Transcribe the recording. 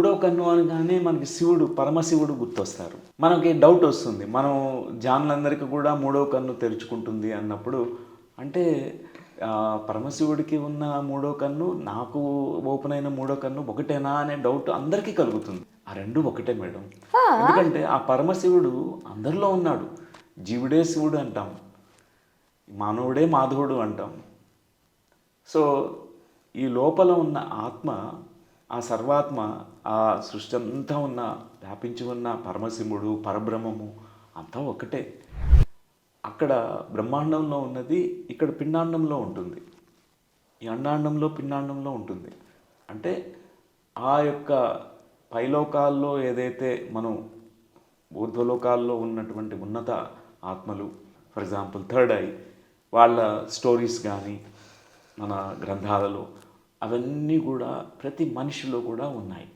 మూడో కన్ను అనగానే మనకి శివుడు, పరమశివుడు గుర్తొస్తారు. మనకి డౌట్ వస్తుంది. మనం జానులందరికీ కూడా మూడో కన్ను తెరుచుకుంటుంది అన్నప్పుడు, అంటే పరమశివుడికి ఉన్న మూడో కన్ను, నాకు ఓపెన్ అయిన మూడో కన్ను ఒకటేనా అనే డౌట్ అందరికీ కలుగుతుంది. ఆ 2 ఒకటే మేడం. ఆ! ఎందుకంటే ఆ పరమశివుడు అందరిలో ఉన్నాడు. జీవుడే శివుడు అంటాం. మానవుడే మాధవుడు అంటాం. సో ఈ లోపల ఉన్న ఆత్మ, ఆ సర్వాత్మ, ఆ సృష్టి అంతా ఉన్న వ్యాపించి ఉన్న పరమశివుడు, పరబ్రహ్మము అంతా ఒకటే. అక్కడ బ్రహ్మాండంలో ఉన్నది ఇక్కడ పిండాండంలో ఉంటుంది. ఈ అండాండంలో పిండాండంలో ఉంటుంది. అంటే ఆ యొక్క పైలోకాల్లో ఏదైతే మనం ఊర్ధ్వలోకాల్లో ఉన్నటువంటి ఉన్నత ఆత్మలు, ఫర్ ఎగ్జాంపుల్ థర్డ్ ఐ, వాళ్ళ స్టోరీస్ కానీ మన గ్రంథాలలో అవన్నీ కూడా ప్రతి మనిషిలో కూడా ఉన్నాయి.